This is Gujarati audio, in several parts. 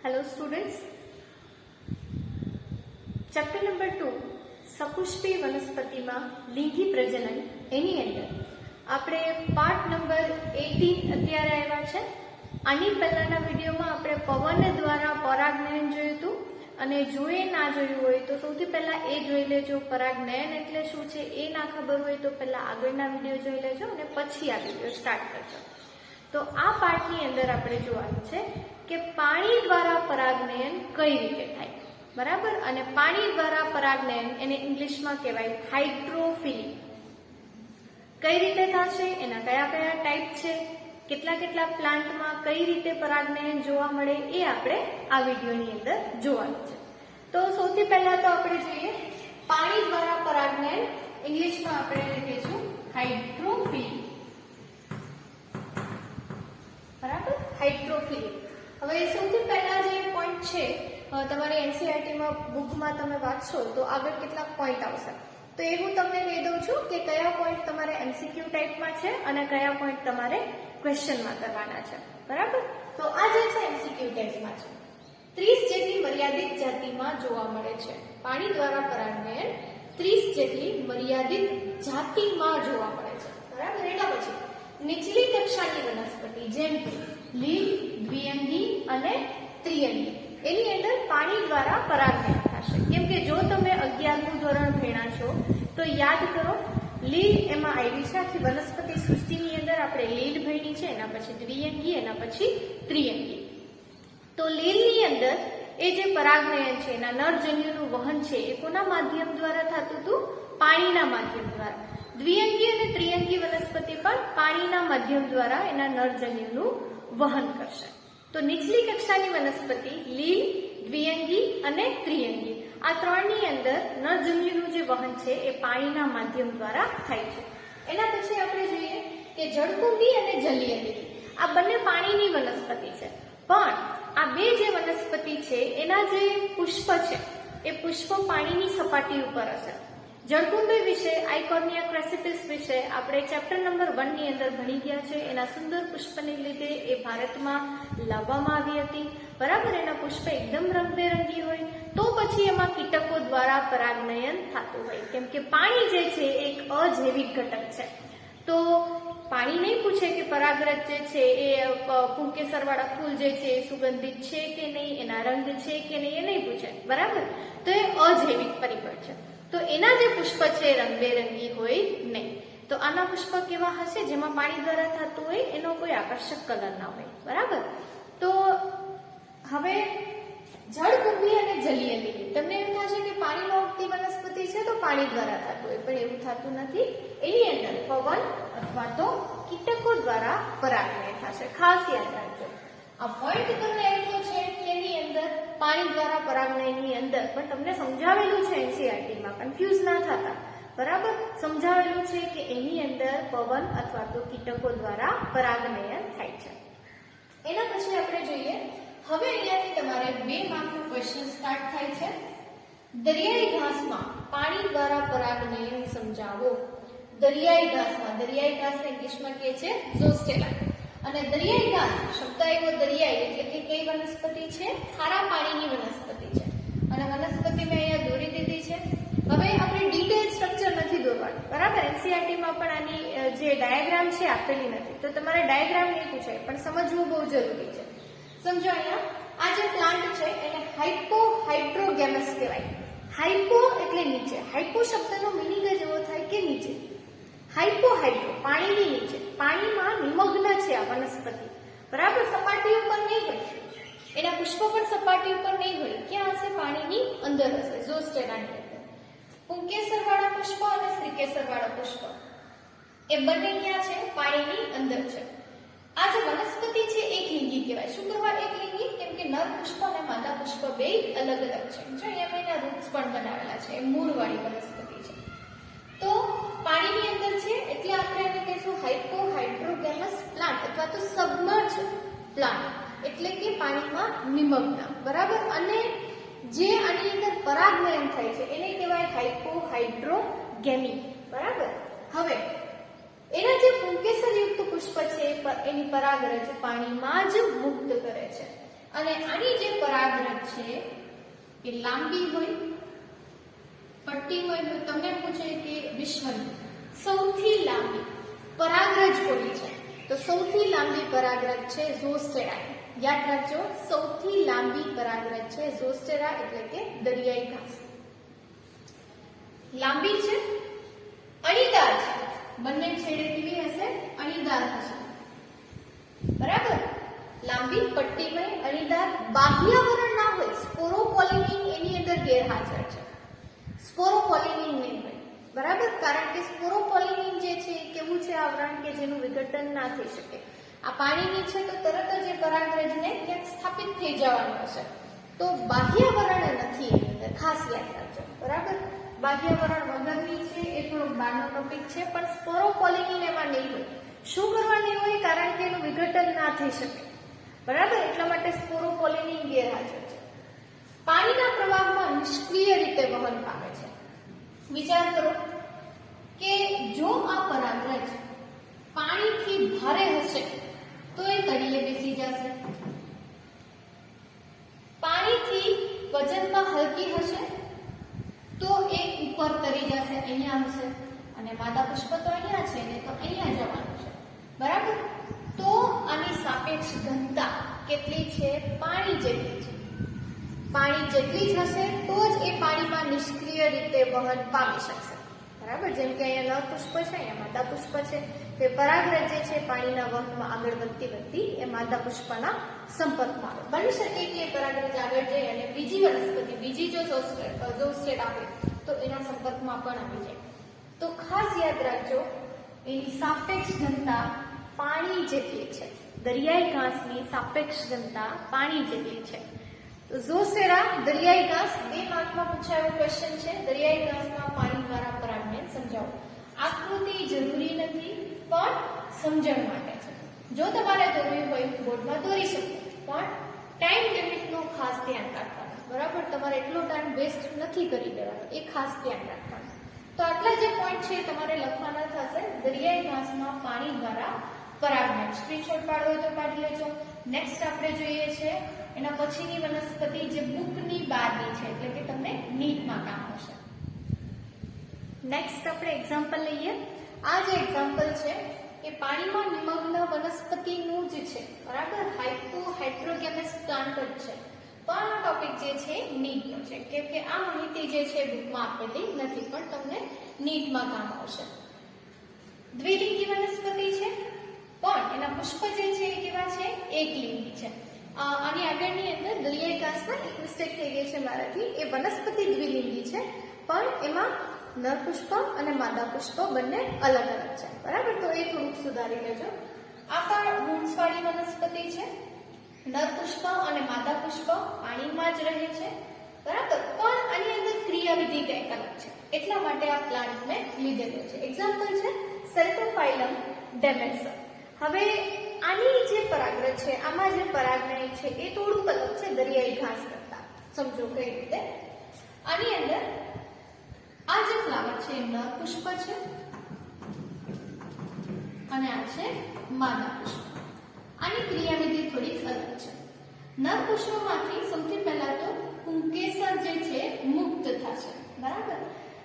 Hello students. ચેપ્ટર નંબર 2 સપુષ્પી વનસ્પતિમાં લિંગી પ્રજનન એની અંદર આપણે પાર્ટ નંબર 18 અત્યારે આવ્યા છે. આની પહેલાના વિડીયોમાં આપણે પવન દ્વારા પરાગનયન જોયું હતું અને જો એ ના જોયું હોય તો સૌથી પહેલા એ જોઈ લેજો. પરાગનયન એટલે શું છે એ ના ખબર હોય તો પહેલા આગળના વિડીયો જોઈ લેજો અને પછી આ વિડીયો સ્ટાર્ટ કરજો. તો આ પાર્ટની અંદર આપણે જોવાનું છે કે પાણી દ્વારા પરાગનયન કઈ રીતે થાય, બરાબર. અને પાણી દ્વારા પરાગનયન એને ઇંગ્લિશમાં કહેવાય હાઇડ્રોફિલી. કઈ રીતે થશે, એના કયા કયા ટાઈપ છે, કેટલા કેટલા પ્લાન્ટમાં કઈ રીતે પરાગનયન જોવા મળે એ આપણે આ વિડીયોની અંદર જોવાનું છે. તો સૌથી પહેલા તો આપણે જોઈએ પાણી દ્વારા પરાગનયન, ઇંગ્લિશમાં આપણે એને કહીશું હાઇડ્રોફિલી, બરાબર. હાઇડ્રોફિલી. હવે સૌથી પહેલા જે પોઈન્ટ છે તમારી એનસીઈઆરટીમાં બુકમાં તમે વાંચશો તો આગળ કેટલાક પોઈન્ટ આવશે. તો એ હું તમને કહી દઉં છું કે કયા પોઈન્ટ તમારે એમસીક્યુ ટાઈપમાં છે અને કયા પોઈન્ટ તમારે ક્વેશ્ચનમાં કરવાના છે, બરાબર. તો આ જે છે એમસીક્યુ ટાઈપમાં છે. 30 જેટલી મર્યાદિત જાતિમાં જોવા મળે છે પાણી દ્વારા પરાગનયન. 30 જેટલી મર્યાદિત જાતિમાં જોવા મળે છે, બરાબર. એના પછી નીચલી કક્ષાની વનસ્પતિ જેમ કે લીલ, દ્વિઅંગી અને ત્રિઅંગી એની અંદર પાણી દ્વારા પરાગનયન થશે. કેમ કે જો તમે 11મું ધોરણ ભણ્યા છો તો યાદ કરો, લીલ એમાં આવી છે. આખી વનસ્પતિ સૃષ્ટિની અંદર આપણે લીલ ભણી છે, એના પછી દ્વિઅંગી, એના પછી ત્રિઅંગી. તો લીલની અંદર એ જે પરાગનયન છે એના નરજન્યુનું વહન છે એ કોના માધ્યમ દ્વારા થતું હતું? પાણીના માધ્યમ દ્વારા. દ્વિઅંગી અને ત્રિઅંગી વનસ્પતિ પણ પાણીના માધ્યમ દ્વારા એના નરજન્યુનું વહન કરશે. તો નીચલી કક્ષાની વનસ્પતિ લીલ, દ્વિઅંગી અને ત્રિઅંગી આ ત્રણની અંદર નરજન્યુનું જે વહન છે એ પાણીના માધ્યમ દ્વારા થાય છે. એના પછી આપણે જોઈએ કે જળકુંભી અને જલીયંગી આ બંને પાણીની વનસ્પતિ છે, પણ આ બે જે વનસ્પતિ છે એના જે પુષ્પ છે એ પુષ્પ પાણીની સપાટી ઉપર હશે. જળકુંભી વિશે, આઇકોનિયા ક્રેસિપિસ વિશે આપણે ચેપ્ટર નંબર 1 ની અંદર ભણી ગયા છે. એના સુંદર પુષ્પને લીધે એ ભારતમાં લાવવામાં આવી હતી, બરાબર. એના પુષ્પ એકદમ રંગબેરંગી હોય તો પછી એમાં કીટકો દ્વારા પરાગનયન થતું હોય, કેમ કે પાણી જે છે એક અજૈવિક ઘટક છે. તો પાણી નહીં પૂછે કે પરાગરજ જે છે એ પુંકેસર વાળા ફૂલ જે છે એ સુગંધિત છે કે નહીં, એના રંગ છે કે નહીં, એ નહીં પૂછે, બરાબર. તો એ અજૈવિક પરિબળ છે. તો એના જે પુષ્પ છે રંગબેરંગી હોય નહીં. તો આના પુષ્પ કેવા હશે? જેમાં પાણી દ્વારા થતું હોય એનો કોઈ આકર્ષક કલર ના હોય, બરાબર. તો હવે જળકુંભી અને જલીયંગી, તમને એમ થશે કે પાણીમાં ઉગતી વનસ્પતિ છે તો પાણી દ્વારા થતું હોય, પણ એવું થતું નથી. એની અંદર પવન અથવા તો કીટકો દ્વારા પરાગનયન થશે. ખાસ યાદ રાખજો, આ પોઈન્ટ તમને આપ્યો છે કે એની અંદર પાણી દ્વારા પરાગનયનની અંદર પણ તમને સમજાવેલું છે એનસીઈઆરટીમાં, કન્ફ્યુઝ ના થતા, બરાબર. સમજાવેલું છે કે એની અંદર પવન અથવા તો કીટકો દ્વારા પરાગનયન થાય છે. એના પછી આપણે જોઈએ, હવે અહીંયાથી તમારે 2 માર્કનો ક્વેશ્ચન સ્ટાર્ટ થાય છે. દરિયાઈ ઘાસમાં પાણી દ્વારા પરાગનયન સમજાવો. દરિયાઈ ઘાસને ઇંગ્લિશમાં કહે છે ઝોસ્ટેલા. અને દરિયાઈ ઘાસ શબ્દ આવ્યો દરિયાઈ એટલે કે કઈ વનસ્પતિ છે? ખારા પાણીની વનસ્પતિ છે. અને વનસ્પતિ મેં અહીંયા દોરી દીધી છે. હવે આપણે ડિટેલ સ્ટ્રક્ચર નથી દોરવાનું, બરાબર. એનસીઈઆરટીમાં પણ આની જે ડાયાગ્રામ છે આપેલી નથી, તો તમારે ડાયાગ્રામ નહીં પૂછાય, પણ સમજવું બહુ જરૂરી છે. સમજો, અહીંયા આ જે પ્લાન્ટ છે એને હાઇપોહાઇડ્રોગેમસ કહેવાય. હાઇપો એટલે નીચે. હાઇપો શબ્દનો મિનિંગ જ એવો થાય કે નીચે. હાઇપોહાઇડ્રો પાણીની નીચે, પાણીમાં નિમગ્ન છે આ વનસ્પતિ, બરાબર. સપાટી ઉપર નહીં હોય, એના પુષ્પ પણ સપાટી ઉપર નહીં હોય. ક્યાં હશે? પાણીની અંદર હશે, ઝોસ્ટેલાની અંદર. પુંકેસર વાળા પુષ્પ અને શ્રીકેસર વાળા પુષ્પ એ બંને ક્યાં છે? પાણીની અંદર છે. આ જે વનસ્પતિ છે એકલિંગી કહેવાય. શું કરવા એકલિંગી? કેમ કે નર પુષ્પ અને માદા પુષ્પ બે અલગ અલગ છે. જો અહીંયા મેં એના રૂટ્સ પણ બનાવેલા છે. એ મૂળવાળી વનસ્પતિ છે. તો પાણીની અંદર છે એટલે આપણે એને કહીશું હાઇપોહાઇડ્રોગેમસ પ્લાન્ટ અથવા તો સબમર્જ પ્લાન્ટ, એટલે કે પાણીમાં નિમગ્ન, બરાબર. અને જે આની અંદર પરાગનયન થાય છે એને કહેવાય હાઇપોહાઇડ્રોગેમી, બરાબર. હવે એના જે પુંકેસરયુક્ત પુષ્પ છે એની પરાગરજ પાણીમાં જ મુક્ત કરે છે. અને આની જે પરાગરજ છે એ લાંબી હોય, પટ્ટીમય હોય. તમને પૂછે કે વિશ્વની સૌથી લાંબી પરાગરજ કોની છે, તો સૌથી લાંબી પરાગરજ છે ઝોસ્ટેરા. યાદ રાખજો, સૌથી લાંબી પરાગરજ છે ઝોસ્ટેરા એટલે કે દરિયાઈ ઘાસ. લાંબી છે, અણીદાર છે, બંને છેડે કેવી હશે? અણીદાર હશે. બરાબર, લાંબી, પટ્ટીમય, અણીદાર. બાહ્યાવરણ ના હોય, સ્પોરોપોલિનિન એની અંદર ગેરહાજર છે. સ્પોરોપોલિનિન નહીં હોય, બરાબર, કારણ કે સ્પોરોપોલિનિન જે છે એ કેવું છે આવરણ કે જેનું વિઘટન ના થઈ શકે. આ પાણીની છે તો તરત જ એ પરાગરજને ક્યાંક સ્થાપિત થઈ જવાનું હશે. તો બાહ્યાવરણ નથી એની અંદર, ખાસ યાદ રાખજો. બરાબર, બાહ્યાવરણ વગરની છે એ થોડો બહારનો ટોપિક છે, પણ સ્પોરોપોલિનિન એમાં નહીં હોય. શું કરવા નહીં હોય? કારણ કે એનું વિઘટન ના થઈ શકે. બરાબર, એટલા માટે સ્પોરોપોલિનિન ગેરહાજર છે. પાણીના પ્રવાહમાં નિષ્ક્રિય રીતે વહન પામે છે. વિચાર કરો કે જો આ પરાગરજ પાણીથી ભારે હશે તો એ તળિયે બેસી જશે. પાણીથી વજનમાં હલકી હશે તો એ ઉપર તરી જશે, અહીંયા આવશે. અને માદા પુષ્પ તો અહીંયા છે ને, તો અહીંયા જવાનું છે. બરાબર, તો આની સાપેક્ષ ઘનતા કેટલી છે? પાણી જેટલી છે. પાણી જેટલી જ હશે તો જ એ પાણીમાં નિષ્ક્રિય રીતે વહન પામી શકશે. બરાબર, જેમ કે અહીંયા નર પુષ્પ છે, અહીંયા માદા પુષ્પ છે. તે પરાગરજ જે છે પાણીના વહનમાં આગળ વધતી એ માદા પુષ્પના સંપર્કમાં આવે. બની શકે કે પરાગરજ આગળ જઈ અને બીજી વનસ્પતિ, બીજી જો ઝોસ્ટેટ આવે તો એના સંપર્કમાં પણ આવી જાય. તો ખાસ યાદ રાખજો, એની સાપેક્ષ ઘનતા પાણી જેટલી છે. દરિયાઈ ઘાસની સાપેક્ષ ઘનતા પાણી જેટલી છે. ઝોસ્ટેરા દરિયાઈ ઘાસ, 2 માર્કમાં પૂછાયેલો ક્વેશ્ચન છે. દરિયાઈ ઘાસમાં પાણી દ્વારા પરાગને સમજાવો. આકૃતિ જરૂરી નથી, પણ સમજણ માટે છે. જો તમારે દોરવી હોય બોર્ડમાં દોરી શકો, પણ ટાઈમ લિમિટનું ખાસ ધ્યાન રાખવાનું. બરાબર, તમારે એટલો ટાઈમ વેસ્ટ નથી કરી દેવાનો, એ ખાસ ધ્યાન રાખવાનું. તો આટલા જે પોઈન્ટ છે તમારે લખવાના થશે. દરિયાઈ ઘાસમાં પાણી દ્વારા પરાગમણ. સ્ક્રીનશોટ પાડવો હોય તો પાડી લેજો. નેક્સ્ટ આપણે જોઈએ છે એના પછીની વનસ્પતિ જે બુકની બહારની છે, એટલે કે તમને નીટમાં કામ આવશે. નેક્સ્ટ આપણે એક્ઝામ્પલ લઈએ. આ જે એક્ઝામ્પલ છે એ પાણીમાં નિમગ્ન વનસ્પતિનું જ છે. બરાબર, હાઇડ્રોગેમસ પ્લાન્ટ જ છે, પણ આ ટોપિક જે છે નીટનો છે, કેમ કે આ માહિતી જે છે બુકમાં આપેલી નથી, પણ તમને નીટમાં કામ આવશે. દ્વિલિંગી વનસ્પતિ છે, પણ એના પુષ્પ જે છે એ કેવા છે? એકલિંગી છે. આની આગળની અંદર દરિયાઈ ઘાસમાં એક મિસ્ટેક થઈ ગઈ છે મારાથી. એ વનસ્પતિ દ્વિલિંગી છે, પણ એમાં નર પુષ્પ અને માદા પુષ્પ બંને અલગ અલગ છે. બરાબર, તો એ થોડુંક સુધારી લેજો. આ પણ મૂંછવાળી વનસ્પતિ છે. નર પુષ્પ અને માદા પુષ્પ પાણીમાં જ રહે છે. બરાબર, પણ આની અંદર ક્રિયાવિધિ કંઈક અલગ છે, એટલા માટે આ પ્લાન્ટ મેં લીધેલો છે. એક્ઝામ્પલ છે સેલ્ટોફાઇલમ ડેમેન્સર. હવે આની જે પરાગરજ છે, આમાં જે પરાગનળી છે એ થોડુંક અલગ છે દરિયાઈ ઘાસ કરતા. સમજો કઈ રીતે. આની અંદર આ જે ફ્લાવર છે એ નર પુષ્પ છે અને આ છે માદા પુષ્પ. આની ક્રિયાવિધિ થોડી અલગ છે. નર પુષ્પમાંથી સૌથી પહેલા તો પુંકેસર જે છે મુક્ત થશે. બરાબર,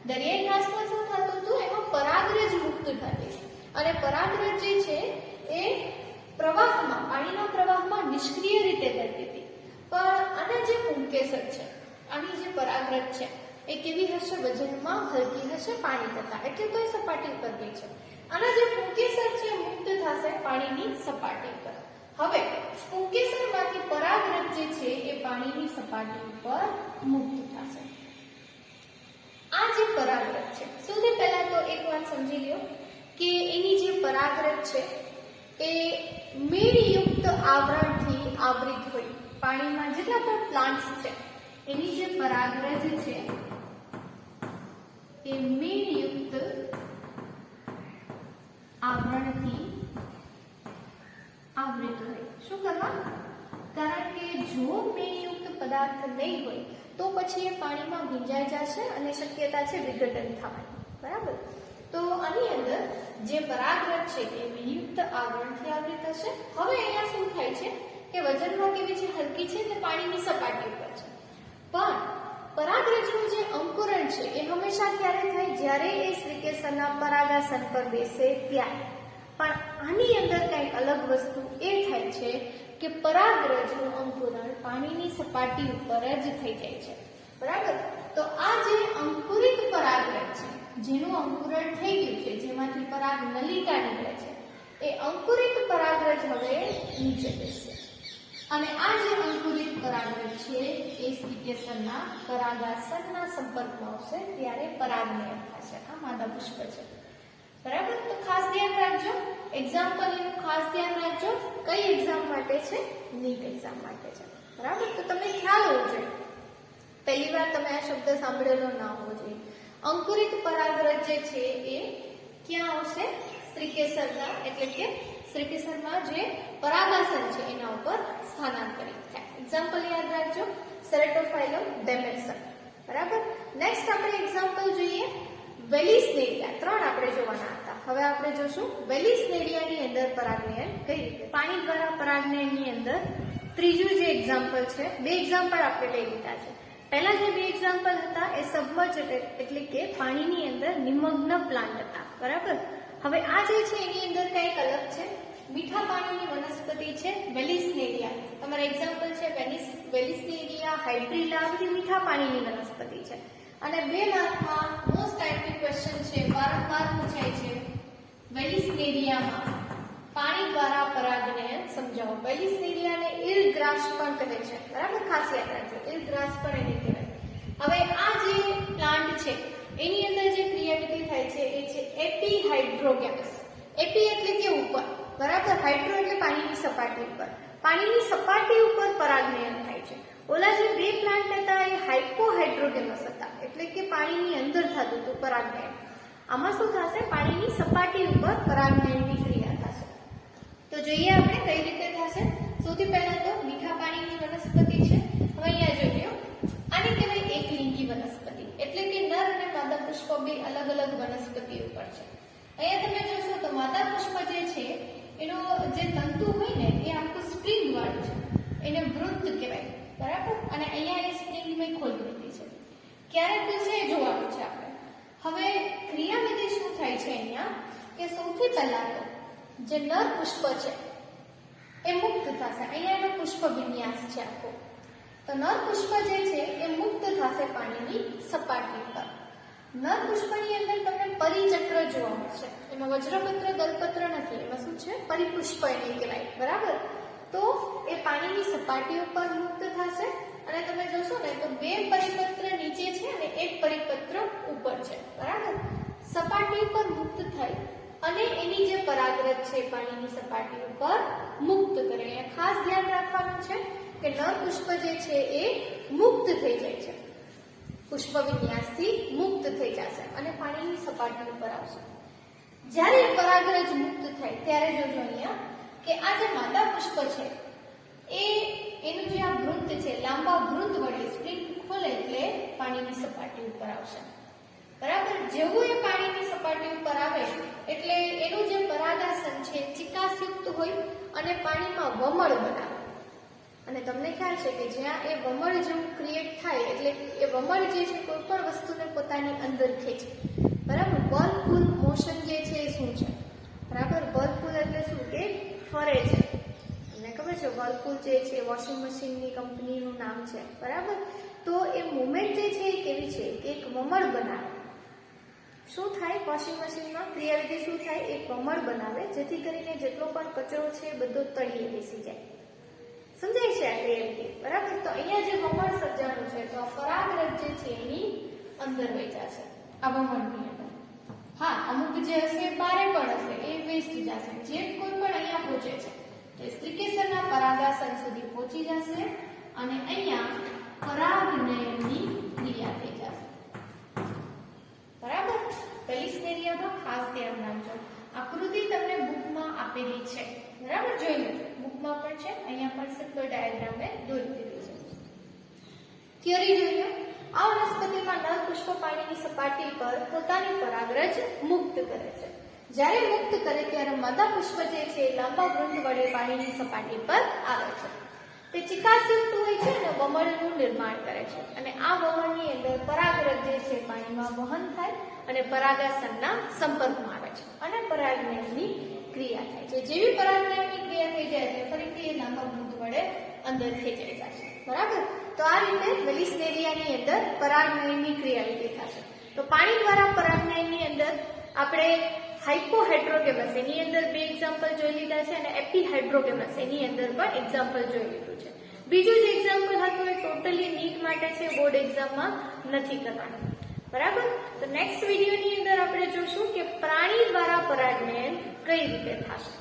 દરિયાઈ ઘાસમાં શું થતું હતું? એમાં પરાગરજ મુક્ત થતી, અને પરાગરજ જે છે એ પ્રવાહમાં, પાણીના પ્રવાહમાં નિષ્ક્રિય રીતે તરતી હતી. પણ આના જે પુંકેસર છે, આની જે પરાગરજ છે એ કેવી હશે? વજનમાં હલકી હશે પાણી કરતા, એટલે તો એ સપાટી પર ગઈ છે. આના જે પુંકેસર છે મુક્ત થશે પાણીની સપાટી પર. હવે પુંકેસરમાંથી પરાગરજ જે છે એ પાણીની સપાટી ઉપર મુક્ત થશે. આ જે પરાગરજ છે, સૌથી પહેલા તો એક વાત સમજી લ્યો કે એની જે પરાગરજ છે એ મીણયુક્ત આવરણથી આવૃત હોય. પાણીમાં જેટલા પણ પ્લાન્ટ્સ છે એની જે પરાગરજ છે એ મીણયુક્ત આવરણથી આવૃત હોય. શું કરવા? કારણ કે જો મીણયુક્ત પદાર્થ નહીં હોય તો પછી એ પાણીમાં ભીંજાઈ જશે અને શક્યતા છે વિઘટન થવાની. બરાબર, તો આની અંદર જે પરાગરજ છે એ મીણયુક્ત આવરણથી આવૃત હશે. હવે અહીંયા શું થાય છે કે વજનમાં કેવી છે, હલકી છે અને પાણીની સપાટી ઉપર છે. પણ પરાગરજનું જે અંકુરણ છે એ હંમેશા ક્યારે થાય, જ્યારે એ શ્રીકેસરના પરાગાસન પર બેસે ત્યારે. પણ આની અંદર કંઈક અલગ વસ્તુ એ થાય છે કે પરાગરજનું અંકુરણ પાણીની સપાટી ઉપર જ થઈ જાય છે. બરાબર? તો આ જે અંકુરિત પરાગરજ છે, જેનું અંકુરણ થઈ ગયું છે, જેમાંથી પરાગ નલિકા નીકળે છે, એ અંકુરિત પરાગરજ હવે નીચે બેસશે અને આ જે અંકુરિત પરાગરજ છે એ શ્રીકેસરના પરાગાસનના સંપર્કમાં આવશે ત્યારે પરાગનયન થશે. આ માદા પુષ્પ છે. બરાબર? તો ખાસ ધ્યાન રાખજો, એક્ઝામ્પલ એનું ખાસ ધ્યાન રાખજો. કઈ એક્ઝામ માટે છે? નીટ એક્ઝામ માટે છે. બરાબર? તો તમને ખ્યાલ હોવો જોઈએ, પહેલી વાર તમે આ શબ્દ સાંભળેલો ના હોવો જોઈએ. અંકુરિત પરાગરજ જે છે એ ક્યાં આવશે? શ્રીકેસરના, એટલે કે શ્રીકેસરમાં જે પરાગાસન છે એના ઉપર સ્થાનાંતરિત થાય. એક્ઝામ્પલ યાદ રાખજો, સેરેટોફાઇલમ ડેમેન્સન. બરાબર? નેક્સ્ટ આપણે એક્ઝામ્પલ જોઈએ વેલિસનેરિયા. 3 આપણે જોવાના હતા. હવે આપણે જોશું વેલિસનેરિયાની અંદર પરાગનયન કઈ રીતે. પાણી દ્વારા પરાગનયનની અંદર ત્રીજું જે એક્ઝામ્પલ છે, 2 એક્ઝામ્પલ આપણે લઈ લીધા છે. પહેલા જે 2 એક્ઝામ્પલ હતા એ સબમર્જ એટલે કે પાણીની અંદર નિમગ્ન પ્લાન્ટ હતા. બરાબર? હવે આ જે છે એની અંદર કંઈક અલગ છે. મીઠા પાણીની વનસ્પતિ છે વેલિસનેરિયા. તમારા એક્ઝામ્પલ છે વેલિસનેરિયા, હાઇડ્રીલા, આ બધી મીઠા પાણીની વનસ્પતિ છે. અને 2 માર્કમાં મોસ્ટ આઈએમપી ક્વેશ્ચન છે, વારંવાર પૂછાય છે, વેલિસનેરિયામાં પાણી દ્વારા પરાગનયન સમજાવો. વેલિસનેરિયાને ઇરગ્રાસ પણ કહે છે. બરાબર? ખાસ યાદ રાખજો, ઇરગ્રાસ પણ એને કહેવાય. હવે આ જે પ્લાન્ટ છે એની અંદર જે ક્રિયાવિધિ થાય છે એ છે એપીહાઇડ્રોગેમસ. એપી એટલે કે ઉપર, બરાબર? હાઇડ્રો એટલે પાણીની સપાટી ઉપર. પાણીની સપાટી ઉપર પરાગનયન થાય છે. ઓલા જે 2 પ્લાન્ટ હતા એ હાઇપોહાઇડ્રોગેમસ હતા, એટલે કે પાણીની અંદર થતું હતું પરાગનયન. આમાં શું થશે? પાણીની સપાટી ઉપર પરાગનયનની ક્રિયા થશે. તો જોઈએ આપણે કઈ રીતે થશે. સૌથી પહેલા તો મીઠા પાણીની વનસ્પતિ છે. હવે અહીંયા જોઈએ, આને કહેવાય એકલિંગી વનસ્પતિ, એટલે કે નર અને માદા પુષ્પ બે અલગ અલગ વનસ્પતિ ઉપર છે. અહીંયા તમે જોશો તો માદા પુષ્પ જે છે એનો જે તંતુ હોય ને એ આખું સ્પ્રિંગ વાળું છે, એને વૃત્ત કહેવાય. બરાબર? અને અહીંયા એ સ્પ્રિંગ મેં ખોલી દીધી છે. ક્યારે ખુલશે એ જોવાનું છે આપણે. હવે ક્રિયાવિધિ શું થાય છે અહીંયા કે સૌથી પહેલા તો જે નર પુષ્પ છે એ મુક્ત થશે. અહીંયા એનો પુષ્પ વિન્યાસ છે આખો. તો નર પુષ્પ જે છે એ મુક્ત થશે પાણીની સપાટી પર. નર પુષ્પની અંદર તમને પરિચક્ર જોવા મળશે. એમાં વજ્રપત્ર દલપત્ર નથી, એમાં શું છે? પરિપુષ્પ એને કહેવાય. બરાબર? તો એ પાણીની સપાટી ઉપર મુક્ત થશે અને તમે જોશો ને તો 2 પરિપત્ર નીચે છે અને 1 પરિપત્ર ઉપર છે. બરાબર? સપાટી પર મુક્ત થઈ અને એની જે પરાગરજ છે પાણીની સપાટી ઉપર મુક્ત કરે. અહીંયા ખાસ ધ્યાન રાખવાનું છે કે નર પુષ્પ જે છે એ મુક્ત થઈ જાય છે, પુષ્પ વિન્યાસથી મુક્ત થઈ જશે અને પાણીની સપાટી ઉપર આવશે. જ્યારે પરાગરજ મુક્ત થાય ત્યારે જોજો અહીંયા કે આ જે માદા પુષ્પ છે એ એનું જે આ વૃત્ત છે, લાંબા વૃત્ત વડે સ્પ્રિંગ ખોલે એટલે પાણીની સપાટી ઉપર આવશે. બરાબર? જેવું એ પાણીની સપાટી ઉપર આવે એટલે એનું જે પરાગાસન છે ચિકાસયુક્ત હોય અને પાણીમાં વમળ બનાવે. અને તમને ખ્યાલ છે કે જ્યાં એ વમળ જેવું ક્રિએટ થાય એટલે એ વમળ જે છે કોઈ પણ વસ્તુને પોતાની અંદર ખેંચે. બરાબર? વર્લપુલ મોશન જે છે એ શું છે? બરાબર? વર્લપુલ એટલે શું? કે ફરે છે. તમને ખબર છે વર્લપુલ જે છે વોશિંગ મશીનની કંપનીનું નામ છે. બરાબર? તો એ મુવમેન્ટ જે છે એ કેવી છે કે એક વમળ બનાવે. શું થાય વોશિંગ મશીનમાં? ક્રિયાવિધિ શું થાય? એક વમળ બનાવે જેથી કરીને જેટલો પણ કચરો છે એ બધો તળિયે બેસી જાય. સમજાય છે આ ક્રિયાવિધિ? બરાબર? તો અહીંયા જે વમળ સર્જાણું છે તો આ પરાગરજ જે છે એની અંદર વહી જશે, આ વમળની અંદર. હા, અમુક જે હશે બારે પણ હશે એ વેસ્ટ જશે. જે કોઈ પણ અહીંયા પહોંચે છે તો શ્રીકેસરના પરાગાસન સુધી પહોંચી જશે અને અહીંયા પરાગનયનની ક્રિયા થઈ જશે. બરાબર? વેલિસનેરિયામાં ખાસ ધ્યાન રાખજો. આકૃતિ તમને બુકમાં આપેલી છે. બરાબર? જોઈ લેજો, બુકમાં પણ છે, અહીંયા પણ સિમ્પલ ડાયાગ્રામ મેં દોરી દીધી છે. થિયરી જોઈ લો. આ વનસ્પતિમાં નર પુષ્પ પાણીની સપાટી પર પોતાની પરાગરજ મુક્ત કરે છે. જ્યારે મુક્ત કરે ત્યારે માદા પુષ્પ જે છે લાંબા વૃંત વડે પાણીની સપાટી પર આવે છે. તે ચિકાસયુક્ત હોય છે ને વમળનું નિર્માણ કરે છે અને આ વમળની અંદર પરાગરજ જે છે પાણીમાં વહન થાય અને પરાગાસનના સંપર્કમાં આવે છે અને પરાગનયનની ક્રિયા થાય છે. જેવી પરાગનયનની ક્રિયા થઈ જાય એટલે ફરીથી એ લાંબા બુંદ વડે અંદર ખેંચાઈ જશે. બરાબર? તો આ રીતે વેલિસ્નેરિયાની અંદર પરાગનયનની ક્રિયા થશે. તો પાણી દ્વારા પરાગનયનની અંદર આપણે હાઇપોહાઇડ્રોકેમસ એની અંદર બે એક્ઝામ્પલ જોઈ લીધા છે અને એપીહાઇડ્રોકેમસ એની અંદર પણ એક્ઝામ્પલ જોઈ લીધું છે. બીજું જે એક્ઝામ્પલ હતું એ ટોટલી નીટ માટે છે, બોર્ડ એક્ઝામમાં નથી કરવાનું. બરાબર? તો નેક્સ્ટ વિડીયોની અંદર આપણે જોશું કે પ્રાણી દ્વારા પરાગનયન કઈ રીતે થશે.